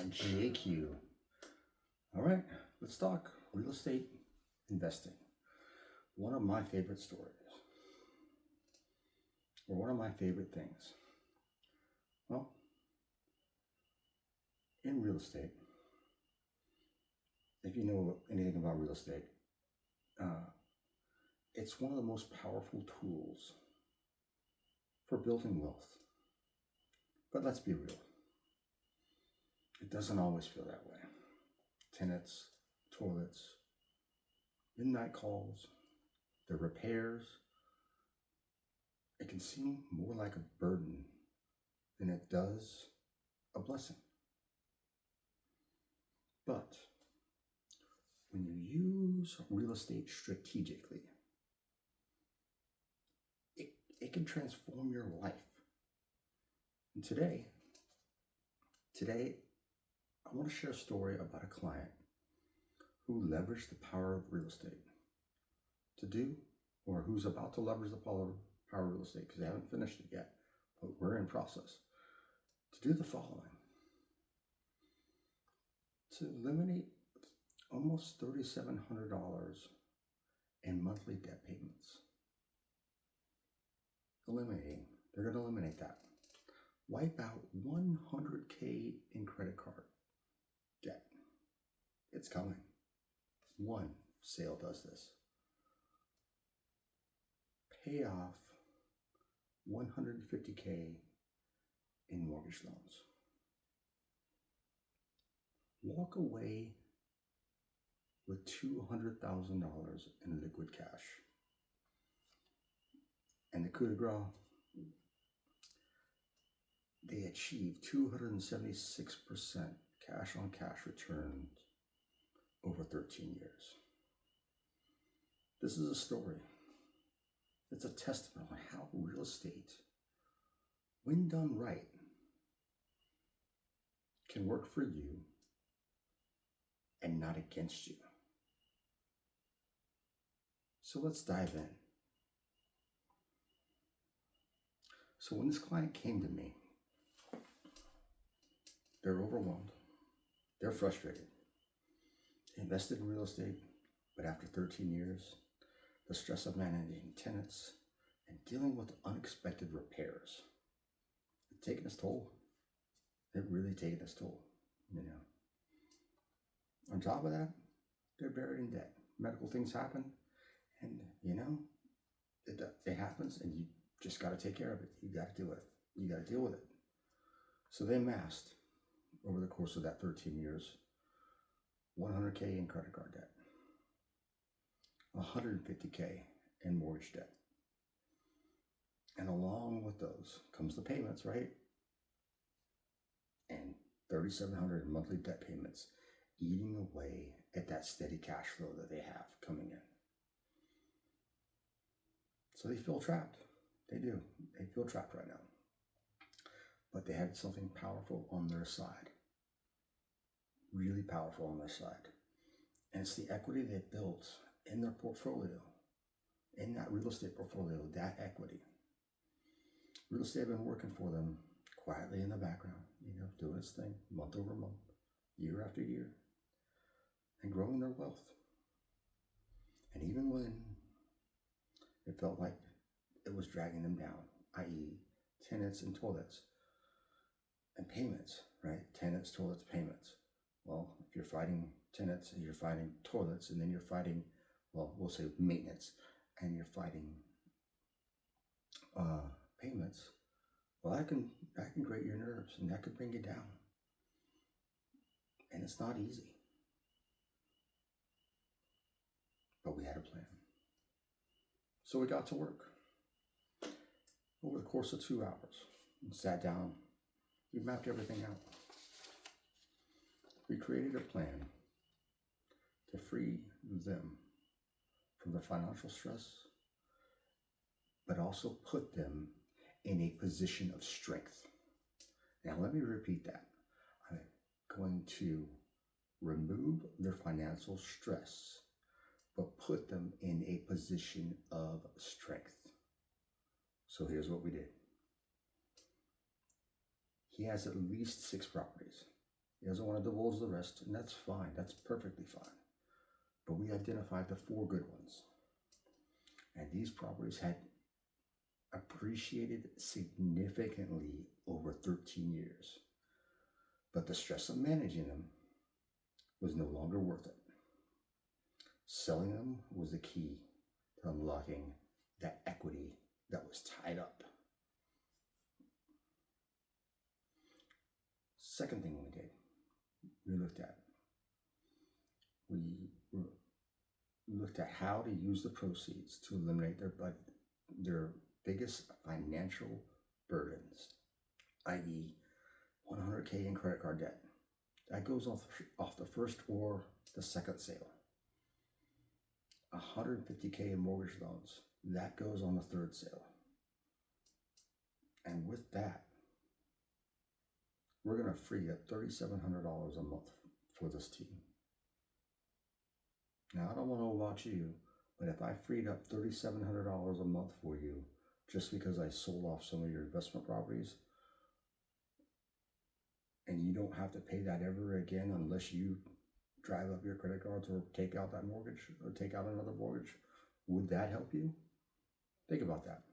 JQ. All right, let's talk real estate investing. One of my favorite stories, or one of my favorite things. Well, in real estate, if you know anything about real estate, uh, it's one of the most powerful tools for building wealth. But let's be real, it doesn't always feel that way. Tenants, toilets, midnight calls, the repairs, it can seem more like a burden than it does a blessing. But when you use real estate strategically, it can transform your life. And today, I want to share a story about a client who leveraged the power of real estate to do, or who's about to leverage the power of real estate, because they haven't finished it yet, but we're in process, to do the following: to eliminate almost $3,700 in monthly debt payments. They're going to eliminate that. Wipe out $100K in credit card debt. It's coming. One sale does this. Pay off $150K in mortgage loans. Walk away with $200,000 in liquid cash. And the coup de grace, they achieved 276% cash on cash returns over 13 years. This is a story. It's a testament on how real estate, when done right, can work for you and not against you. So let's dive in. So when this client came to me, they're overwhelmed. They're frustrated. They invested in real estate, but after 13 years, the stress of managing tenants and dealing with unexpected repairs, it's taken its toll. It really taken its toll, On top of that, they're buried in debt. Medical things happen, and it happens, and you just got to take care of it. You got to do it. You got to deal with it. So they amassed, over the course of that 13 years, $100K in credit card debt, $150K in mortgage debt. And along with those comes the payments, right? And $3,700 in monthly debt payments, eating away at that steady cash flow that they have coming in. So they feel trapped. They do. They feel trapped right now. But they had something powerful on their side. Really powerful on their side. And it's the equity they built in their portfolio, in that real estate portfolio, that equity. Real estate had been working for them quietly in the background, doing its thing month over month, year after year, and growing their wealth. And even when it felt like it was dragging them down, i.e. tenants and toilets and payments, right? Tenants, toilets, payments. Well, if you're fighting tenants and you're fighting toilets, and then you're fighting, well, we'll say maintenance, and you're fighting payments, well, that can grate your nerves, and that could bring you down. And it's not easy. But we had a plan. So we got to work. Over the course of 2 hours, we sat down, we mapped everything out. We created a plan to free them from the financial stress, but also put them in a position of strength. Now, let me repeat that. I'm going to remove their financial stress, but put them in a position of strength. So here's what we did. He has at least 6 properties. He doesn't want to divulge the rest, and that's fine. That's perfectly fine. But we identified the 4 good ones. And these properties had appreciated significantly over 13 years. But the stress of managing them was no longer worth it. Selling them was the key to unlocking that equity that was tied up. Second thing we did, we looked at how to use the proceeds to eliminate their biggest financial burdens, i.e., 100K in credit card debt. That goes off the first or the second sale. 150K in mortgage loans. That goes on the third sale. And with that, we're going to free up $3,700 a month for this team. Now, I don't want to know about you, but if I freed up $3,700 a month for you just because I sold off some of your investment properties, and you don't have to pay that ever again unless you drive up your credit cards or take out that mortgage or take out another mortgage, would that help you? Think about that.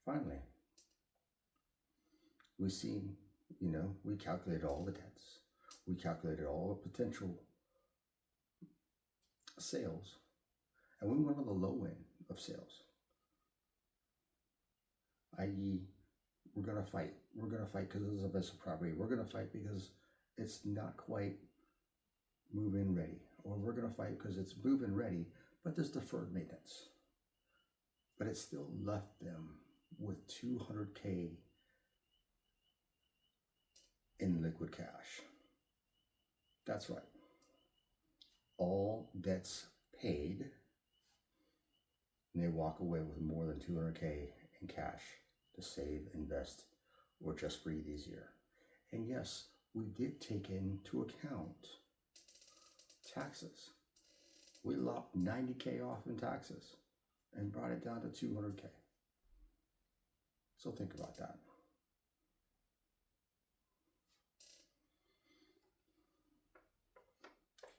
Finally, we calculated all the debts. We calculated all the potential sales, and we went on the low end of sales, i.e., we're going to fight. We're going to fight because it's a investment property. We're going to fight because it's not quite move-in ready. Or we're going to fight because it's move-in ready, but there's deferred maintenance. But it still left them with $200K in liquid cash. That's right. All debts paid, and they walk away with more than $200K in cash to save, invest, or just breathe easier. And yes, we did take into account taxes. We lopped 90K off in taxes and brought it down to 200K. So think about that.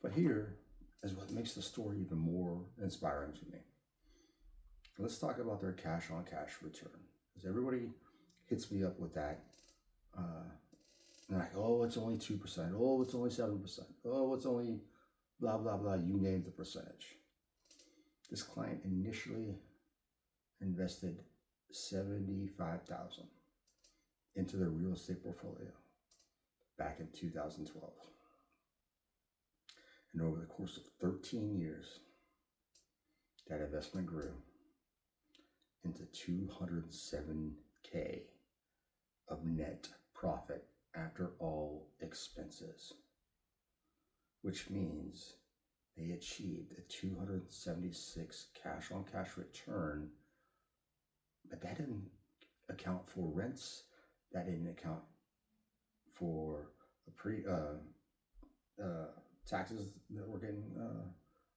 But here is what makes the story even more inspiring to me. Let's talk about their cash on cash return. Because everybody hits me up with that. Like, oh, it's only 2%. Oh, it's only 7%. Oh, it's only blah, blah, blah. You name the percentage. This client initially invested $75,000 into their real estate portfolio back in 2012. And over the course of 13 years, that investment grew into $207K of net profit after all expenses, which means they achieved a 276 cash on cash return, but that didn't account for rents, that didn't account for taxes that were getting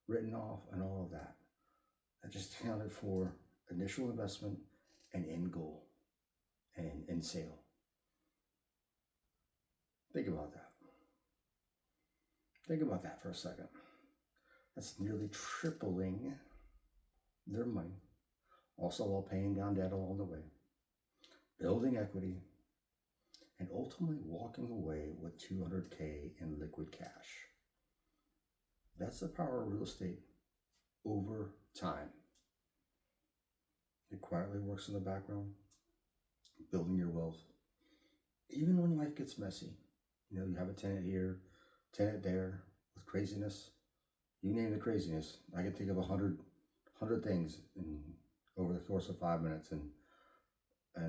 written off and all of that. That just accounted for initial investment and end goal and end sale. Think about that. Think about that for a second. That's nearly tripling their money, also while paying down debt along the way, building equity, and ultimately walking away with $200K in liquid cash. That's the power of real estate over time. It quietly works in the background, building your wealth. Even when life gets messy, you have a tenant here, tenant there, with craziness. You name the craziness. I can think of 100 things over the course of 5 minutes and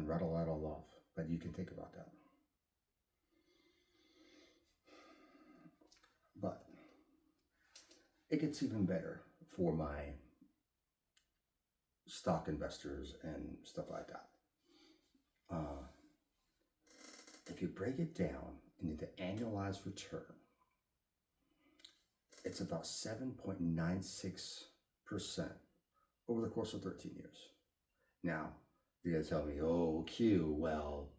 rattle that all off. But you can think about that. But it gets even better for my stock investors and stuff like that. If you break it down into the annualized return, it's about 7.96% over the course of 13 years. Now, you're going to tell me, oh, Q, well,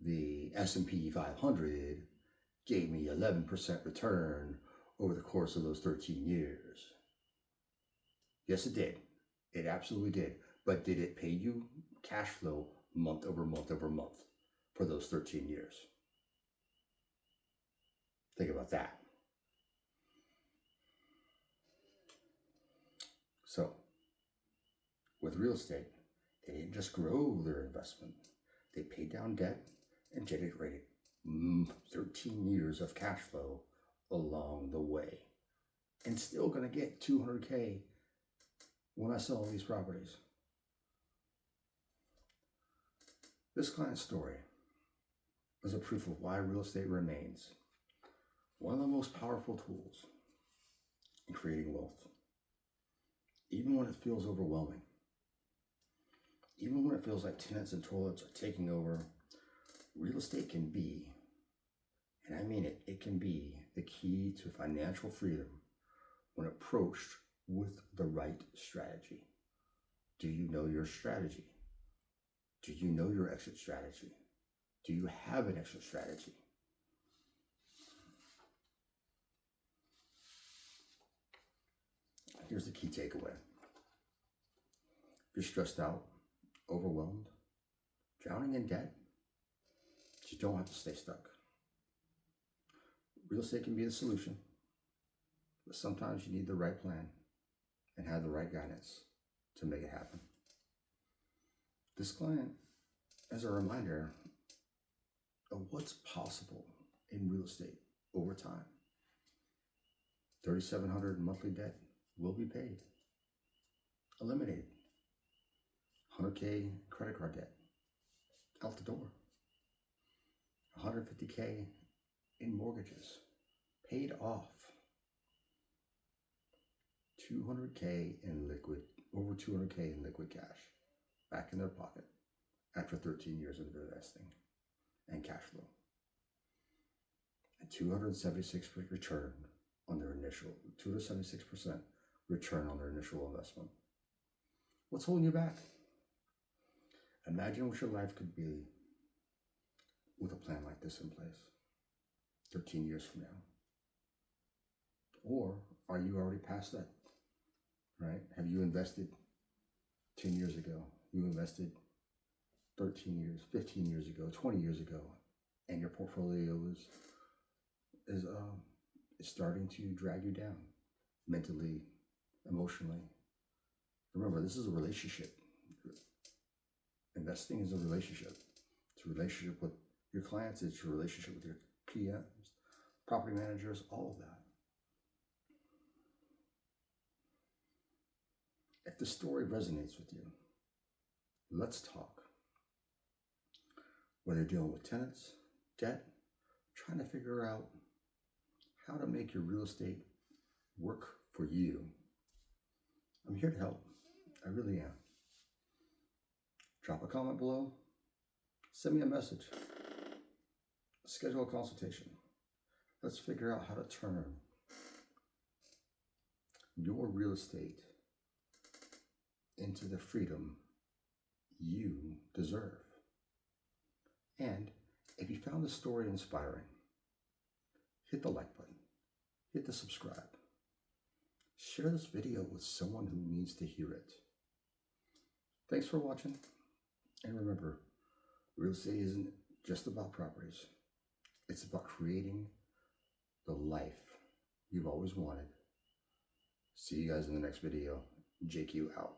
the S&P 500 gave me 11% return over the course of those 13 years. Yes, it did. It absolutely did. But did it pay you cash flow month over month over month for those 13 years? Think about that. So, with real estate, they didn't just grow their investment. They paid down debt and generated 13 years of cash flow along the way. And still going to get $200K when I sell these properties. This client's story is a proof of why real estate remains one of the most powerful tools in creating wealth. Even when it feels overwhelming, even when it feels like tenants and toilets are taking over, real estate can be, and I mean it, it can be the key to financial freedom when approached with the right strategy. Do you know your strategy? Do you know your exit strategy? Do you have an exit strategy? Here's the key takeaway. If you're stressed out, overwhelmed, drowning in debt, you don't have to stay stuck. Real estate can be the solution, but sometimes you need the right plan and have the right guidance to make it happen. This client is a reminder of what's possible in real estate over time. $3,700 monthly debt will be paid, eliminated. $100K credit card debt out the door. $150K in mortgages paid off. $200K in liquid, over $200K in liquid cash back in their pocket after 13 years of investing and cash flow. And 276% return on their initial, 276% return on their initial investment. What's holding you back? Imagine what your life could be with a plan like this in place 13 years from now. Or are you already past that? Right? Have you invested 10 years ago? You invested 13 years, 15 years ago, 20 years ago, and your portfolio is starting to drag you down mentally, emotionally. Remember, this is a relationship. Investing is a relationship. It's a relationship with your clients. It's your relationship with your PMs, property managers, all of that. If the story resonates with you, let's talk. Whether you're dealing with tenants, debt, trying to figure out how to make your real estate work for you, I'm here to help. I really am. Drop a comment below. Send me a message. Schedule a consultation. Let's figure out how to turn your real estate into the freedom you deserve. And if you found this story inspiring, hit the like button, hit the subscribe. Share this video with someone who needs to hear it. Thanks for watching. And remember, real estate isn't just about properties. It's about creating the life you've always wanted. See you guys in the next video. JQ out.